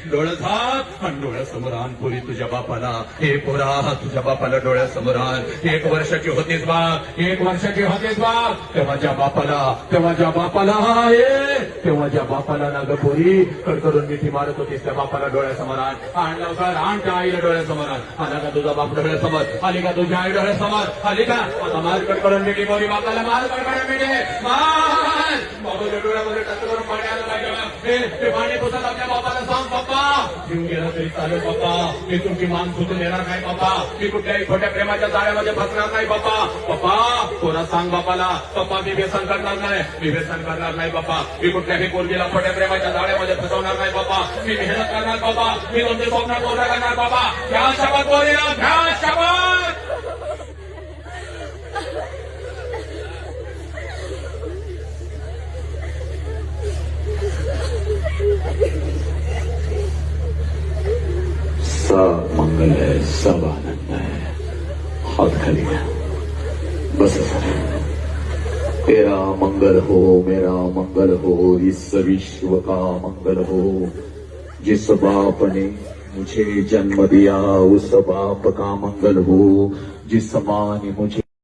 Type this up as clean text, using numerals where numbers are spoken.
डोळं झाक आणि डोळ्यासमोर आण पोरी तुझ्या बापाला. हे पोरा तुझ्या बापाला डोळ्यासमोर आण. 1 वर्षाची होतीस बा, 1 वर्षाची होतीस बा, तेव्हा ज्या बापाला तेव्हा ज्या बापाला ना ग पोरी कडकडून मिठी मारत होतीस त्या बापाला डोळ्यासमोर आण. आण लवकर आण त्या आईला डोळ्यासमोर आण. आला का तुझा बाप डोळ्यासमोर? आली का तुझ्या आई डोळ्यासमोर? आली का? आता मार कडकडून मिठी पोरी बापाला मार कडकडून मिठी मार. बाबाच्या डोळ्यामध्ये टच करून पाणी आलं पाहिजे. ते पाणी पुसत आपल्या बापाला सांग, पप्पा जीव गेला तरी चालेल पप्पा, मी तुमची मान सुटून येणार नाही पप्पा, मी कुठल्याही खोट्या प्रेमाच्या जाळ्यामध्ये फसणार नाही पप्पा. पप्पा कोणा सांग बापाला, पप्पा मी व्यसन करणार नाही, मी व्यसन करणार नाही पप्पा, मी कुठल्याही पोरगीला खोट्या प्रेमाच्या जाळ्यामध्ये फसवणार नाही पप्पा, मी मेहनत करणार पप्पा, मी तुमचे स्वप्न पूर्ण करणार पप्पा. घ्या शपथ पोरीला, घ्या शपथ. सब मंगल है, सब आनंद है. हाथ खाली है, बस सर. तेरा मंगल हो, मेरा मंगल हो, इस विश्व का मंगल हो. जिस बाप ने मुझे जन्म दिया उस बाप का मंगल हो. जिस माँ ने मुझे